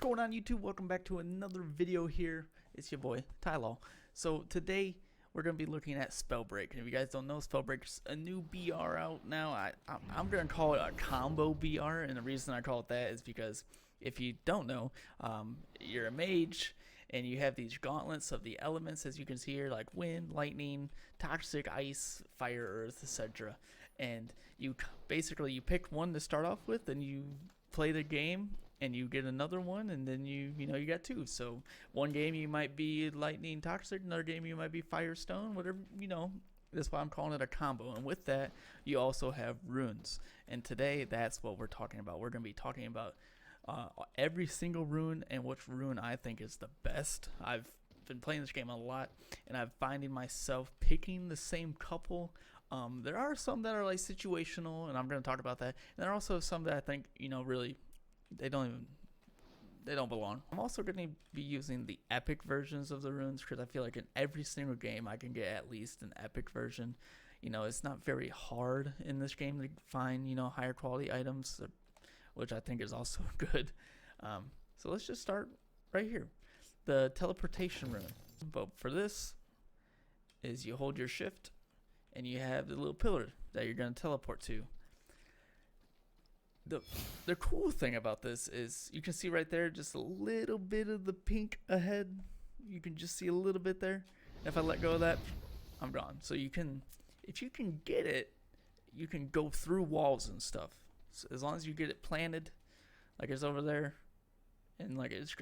going on YouTube? Welcome back to another video here. It's your boy, Tylo. So today we're going to be looking at Spellbreak. And if you guys don't know, Spellbreak's a new BR out now. I'm going to call it a combo BR. And the reason I call it that is because if you don't know, you're a mage and you have these gauntlets of the elements, as you can see here, like wind, lightning, toxic, ice, fire, earth, etc. And you basically pick one to start off with, and you play the game and you get another one, and then you got two. So one game you might be lightning toxic, another game you might be firestone, whatever, that's why I'm calling it a combo. And with that, you also have runes, and today that's what we're talking about. We're going to be talking about every single rune and which rune I think is the best. I've been playing this game a lot, and I'm finding myself picking the same couple. There are some that are like situational, and I'm going to talk about that. And there are also some that I think, really, they don't belong. I'm also going to be using the epic versions of the runes, because I feel like in every single game I can get at least an epic version. It's not very hard in this game to find, higher quality items, which I think is also good. So let's just start right here. The teleportation rune. But for this is you hold your shift and you have the little pillar that you're going to teleport to. The cool thing about this is you can see right there just a little bit of the pink ahead. You can just see a little bit there. And if I let go of that, I'm gone. So you can, if you can get it, you can go through walls and stuff. So as long as you get it planted, like it's over there, and like it's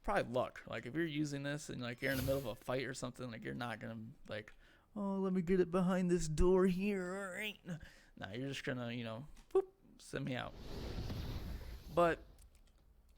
probably luck. Like if you're using this and like you're in the middle of a fight or something, like you're not gonna like, oh, let me get it behind this door here. All right. Nah, you're just gonna, boop, send me out. But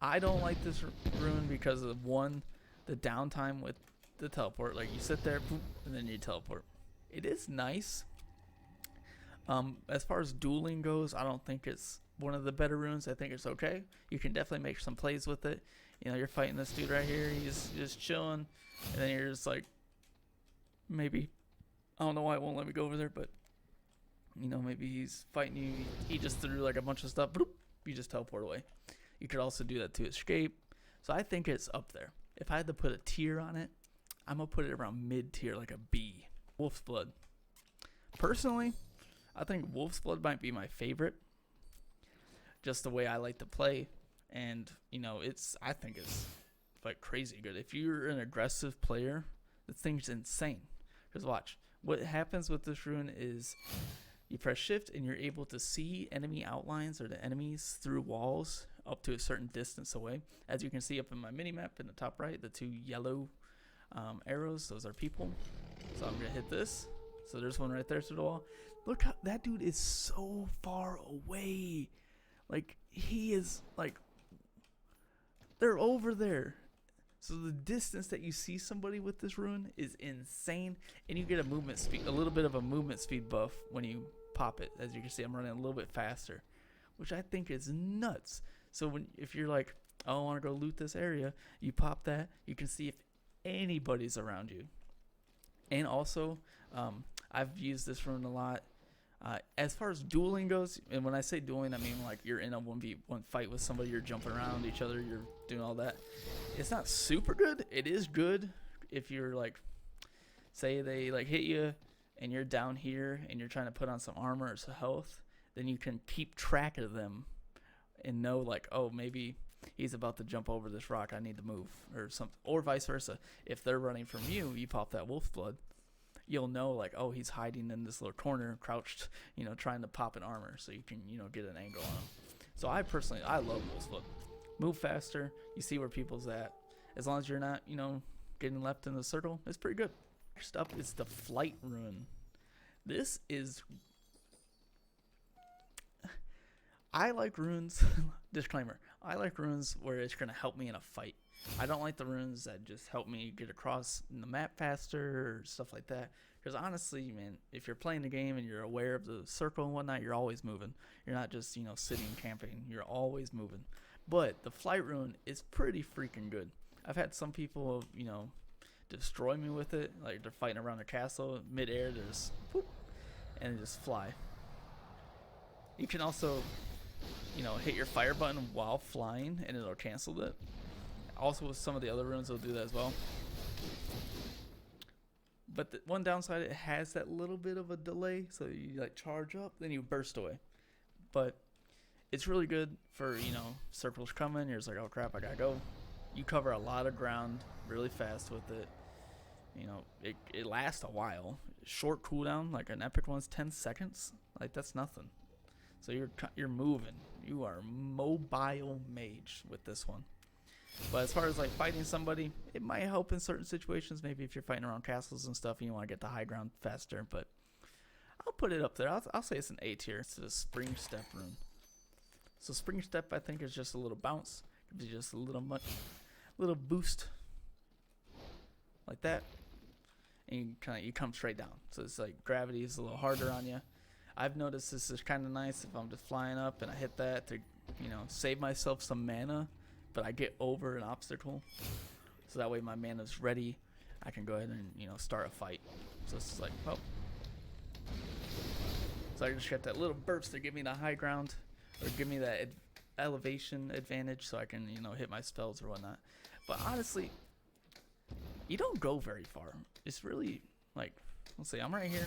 I don't like this rune because of, one, the downtime with the teleport. Like you sit there, boop, and then you teleport. It is nice. As far as dueling goes, I don't think it's one of the better runes. I think it's okay. You can definitely make some plays with it. You're fighting this dude right here. He's just chilling, and then you're just like, maybe, I don't know why it won't let me go over there, but maybe he's fighting you. He just threw like a bunch of stuff. Bloop, you just teleport away. You could also do that to escape. So I think it's up there. If I had to put a tier on it, I'm gonna put it around mid tier, like a B. Wolf's Blood. Personally, I think Wolf's Blood might be my favorite. Just the way I like to play, and I think it's like crazy good. If you're an aggressive player, the thing's insane. Because watch, what happens with this rune is you press shift and you're able to see enemy outlines or the enemies through walls up to a certain distance away. As you can see up in my mini map in the top right, the two yellow arrows, those are people. So I'm gonna hit this. So there's one right there through the wall. Look how that dude is so far away. Like he is like, they're over there. So the distance that you see somebody with this rune is insane, and you get a movement speed, a little bit of a movement speed buff when you pop it. As you can see, I'm running a little bit faster, which I think is nuts. So if you're like, oh, I want to go loot this area, you pop that, you can see if anybody's around you. And also, I've used this rune a lot. As far as dueling goes, and when I say dueling, I mean like you're in a 1v1 fight with somebody, you're jumping around each other, you're doing all that. It's not super good. It is good if you're like, say they like hit you and you're down here and you're trying to put on some armor or some health, then you can keep track of them and know like, oh, maybe he's about to jump over this rock, I need to move, or something, or vice versa. If they're running from you, you pop that Wolf's Blood. You'll know like, oh, he's hiding in this little corner, crouched, trying to pop an armor, so you can, get an angle on him. So I love Wolf's Blood. Move faster. You see where people's at. As long as you're not, getting left in the circle, it's pretty good. Next up is the Flight rune. This is, I like runes. Disclaimer: I like runes where it's gonna help me in a fight. I don't like the runes that just help me get across the map faster or stuff like that. Because honestly, man, if you're playing the game and you're aware of the circle and whatnot, you're always moving. You're not just, sitting camping. You're always moving. But the Flight rune is pretty freaking good. I've had some people, destroy me with it. Like they're fighting around a castle, mid-air, they just, whoop, and they just fly. You can also you know, hit your fire button while flying, and it'll cancel it. Also, with some of the other runes, it'll do that as well. But the one downside, it has that little bit of a delay, so you like charge up, then you burst away. But it's really good for, you know, circles coming. You're just like, oh crap, I gotta go. You cover a lot of ground really fast with it. You know, it lasts a while. Short cooldown, like an epic one's 10 seconds. Like, that's nothing. So you're moving. You are mobile mage with this one. But as far as like fighting somebody, it might help in certain situations. Maybe if you're fighting around castles and stuff and you want to get the high ground faster. But I'll put it up there. I'll say it's an A tier. It's a Spring Step rune. So Spring Step, I think, is just a little bounce. Gives you just a little boost. Like that. And you come straight down. So it's like gravity is a little harder on you. I've noticed this is kind of nice if I'm just flying up and I hit that to, you know, save myself some mana. But I get over an obstacle, so that way my mana's ready. I can go ahead and, you know, start a fight. So it's like, oh. So I just get that little burst to give me the high ground, or give me that elevation advantage, so I can, you know, hit my spells or whatnot. But honestly, you don't go very far. It's really like, let's see, I'm right here.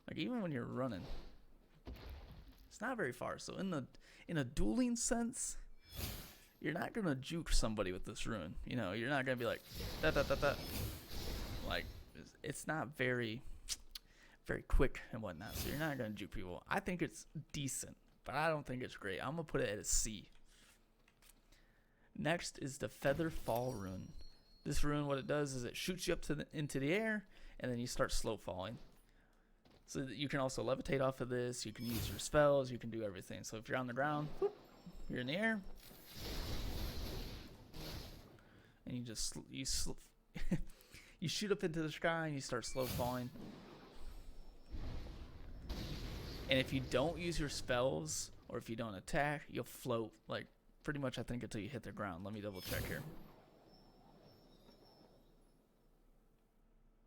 Like, even when you're running, it's not very far. So in a dueling sense, you're not gonna juke somebody with this rune. You know, you're not gonna be like da da da da. Like, it's not very quick and whatnot. So you're not gonna juke people. I think it's decent, but I don't think it's great. I'm gonna put it at a C. Next is the Feather Fall rune. This rune, what it does is it shoots you up into the air, and then you start slow falling. So that you can also levitate off of this. You can use your spells. You can do everything. So if you're on the ground, whoop, you're in the air, and you shoot up into the sky and you start slow falling. And if you don't use your spells or if you don't attack, you'll float like pretty much, I think, until you hit the ground. Let me double check here.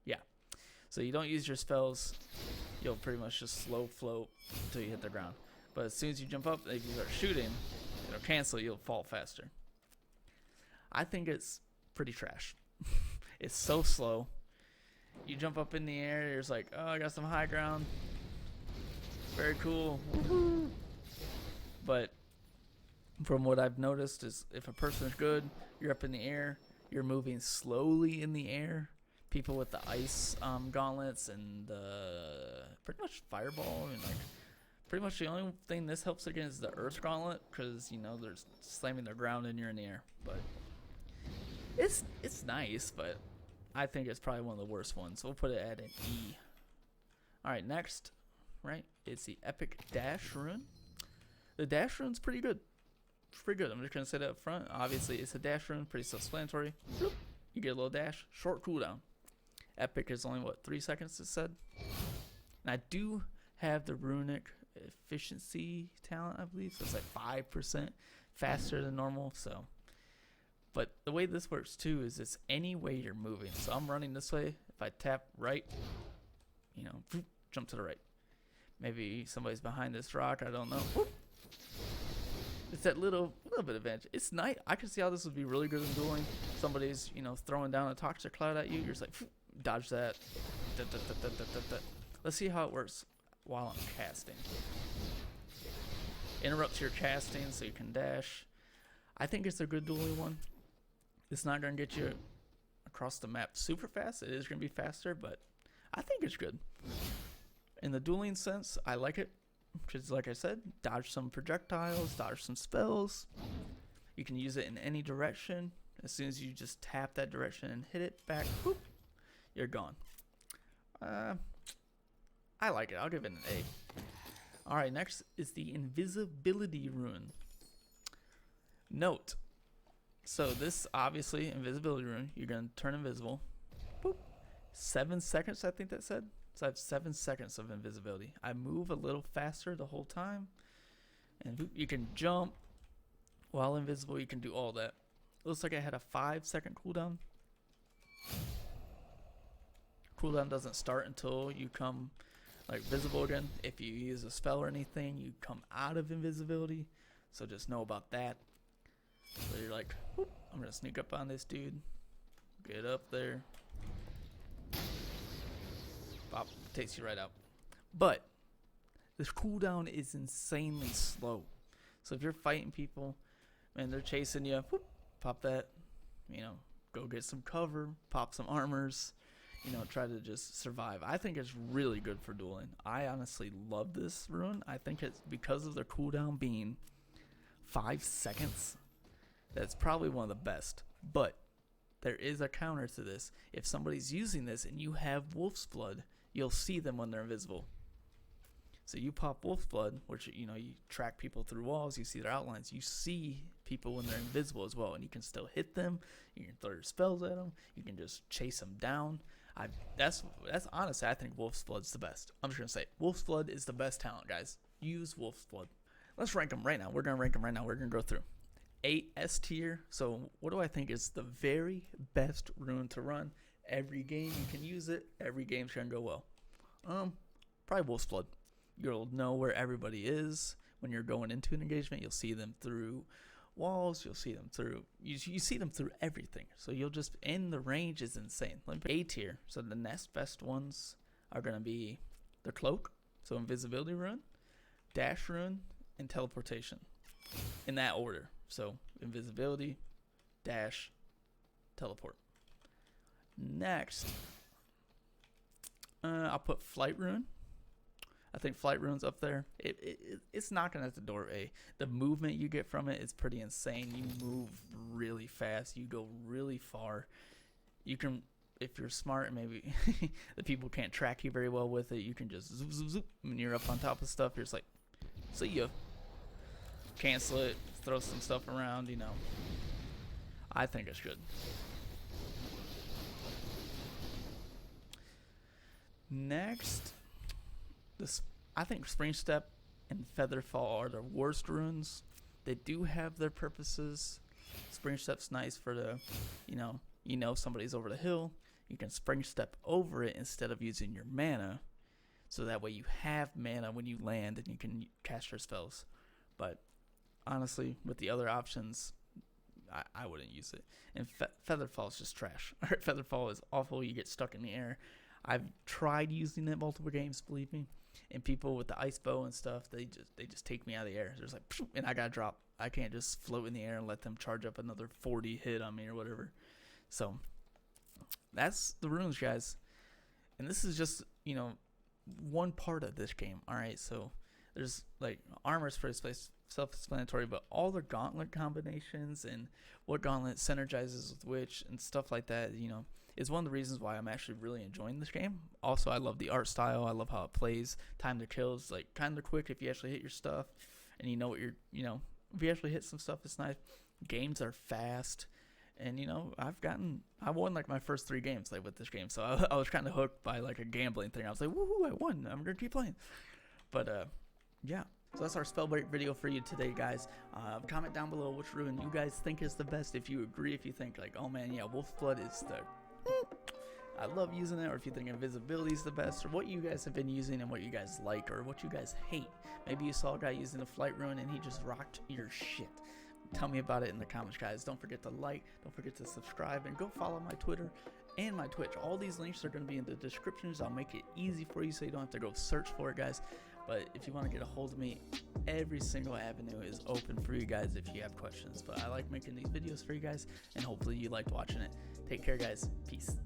Yeah. So you don't use your spells, you'll pretty much just slow float until you hit the ground. But as soon as you jump up, if you start shooting, it'll cancel, you'll fall faster. I think it's pretty trash. It's so slow. You jump up in the air, you're just like, oh, I got some high ground. Very cool. Woohoo! But from what I've noticed is if a person is good, you're up in the air, you're moving slowly in the air. People with the ice gauntlets and pretty much fireball, and like pretty much the only thing this helps against is the earth gauntlet, because, you know, they're slamming the ground and you're in the air. But it's nice, but I think it's probably one of the worst ones. So we'll put it at an E. All right, next, right? It's the Epic Dash rune. The dash rune's pretty good. It's pretty good. I'm just gonna say that up front. Obviously, it's a dash rune, pretty self-explanatory. You get a little dash, short cooldown. Epic is only, what, 3 seconds, it said? And I do have the runic efficiency talent, I believe. So it's like 5% faster than normal. So, but the way this works too is it's any way you're moving. So I'm running this way. If I tap right, you know, jump to the right. Maybe somebody's behind this rock. I don't know. It's that little bit of advantage. It's nice. I can see how this would be really good in dueling. Somebody's, you know, throwing down a toxic cloud at you. You're just like, dodge that. Let's see how it works while I'm casting. Interrupts your casting so you can dash. I think it's a good dueling one. It's not going to get you across the map super fast. It is going to be faster, but I think it's good. In the dueling sense, I like it. Because, like I said, dodge some projectiles, dodge some spells. You can use it in any direction. As soon as you just tap that direction and hit it back, whoop, you're gone. I like it. I'll give it an A. Alright, next is the Invisibility rune. Note. So this, obviously, Invisibility rune, you're going to turn invisible. Boop. 7 seconds, I think that said. So I have 7 seconds of invisibility. I move a little faster the whole time. And you can jump while invisible. You can do all that. Looks like I had a 5-second cooldown. Cooldown doesn't start until you come like visible again. If you use a spell or anything, you come out of invisibility. So just know about that. So you're like, whoop, I'm gonna sneak up on this dude, get up there, pop, takes you right out. But this cooldown is insanely slow. So if you're fighting people, man, they're chasing you, whoop, pop that, you know, go get some cover, pop some armors, you know, try to just survive. I think it's really good for dueling. I honestly love this rune. I think it's because of the cooldown being 5 seconds. That's probably one of the best. But there is a counter to this. If somebody's using this and you have Wolf's Blood, you'll see them when they're invisible. So you pop Wolf's Blood, which, you know, you track people through walls, you see their outlines, you see people when they're invisible as well, and you can still hit them, you can throw your spells at them, you can just chase them down. That's honestly, I think Wolf's Blood's the best. I'm just gonna say, Wolf's Blood is the best talent, guys. Use Wolf's Blood. Let's rank them right now. We're gonna rank them right now. We're gonna go through 8 S tier. So what do I think is the very best rune to run? Every game you can use it. Every game's gonna go well. Probably Wolf's Blood. You'll know where everybody is when you're going into an engagement. You'll see them through walls. You'll see them through. You see them through everything. So you'll just, and the range is insane. A tier. So the next best ones are gonna be the Cloak, so Invisibility rune, Dash rune, and Teleportation. In that order. So Invisibility, Dash, Teleport. Next, I'll put Flight rune. I think Flight rune's up there. It's knocking at the door. The movement you get from it is pretty insane. You move really fast. You go really far. You can, if you're smart and maybe the people can't track you very well with it, you can just zoop, zoop, zoop. When you're up on top of stuff, you're just like, see ya. Cancel it. Throw some stuff around, you know. I think it's good. Next, I think Spring Step and Featherfall are the worst runes. They do have their purposes. Spring Step's nice for the, you know somebody's over the hill. You can Spring Step over it instead of using your mana, so that way you have mana when you land and you can cast your spells. But honestly, with the other options, I wouldn't use it. And Featherfall is just trash. Featherfall is awful. You get stuck in the air. I've tried using it multiple games, believe me. And people with the ice bow and stuff, they just take me out of the air. There's like, and I gotta drop. I can't just float in the air and let them charge up another 40 hit on me or whatever. So that's the runes, guys. And this is just, one part of this game. All right, so there's like armor's pretty self-explanatory, but all the gauntlet combinations and what gauntlet synergizes with which and stuff like that, is one of the reasons why I'm actually really enjoying this game. Also, I love the art style. I love how it plays. Time to kill is like kind of quick if you actually hit your stuff, and you know what you're, if you actually hit some stuff, it's nice. Games are fast, and I won like my first 3 games like with this game, so I was kind of hooked by like a gambling thing. I was like, woohoo, I won. I'm gonna keep playing. But yeah. So that's our Spellbreak video for you today, guys. Comment down below which rune you guys think is the best. If you agree, if you think like, oh man, yeah, Wolf's Blood is the I love using it, or if you think Invisibility is the best, or what you guys have been using and what you guys like, or what you guys hate. Maybe you saw a guy using a Flight rune and he just rocked your shit. Tell me about it in the comments, guys. Don't forget to like, don't forget to subscribe, and go follow my Twitter and my Twitch. All these links are going to be in the descriptions. I'll make it easy for you so you don't have to go search for it, guys. But if you want to get a hold of me, every single avenue is open for you guys if you have questions. But I like making these videos for you guys, and hopefully you liked watching it. Take care, guys. Peace.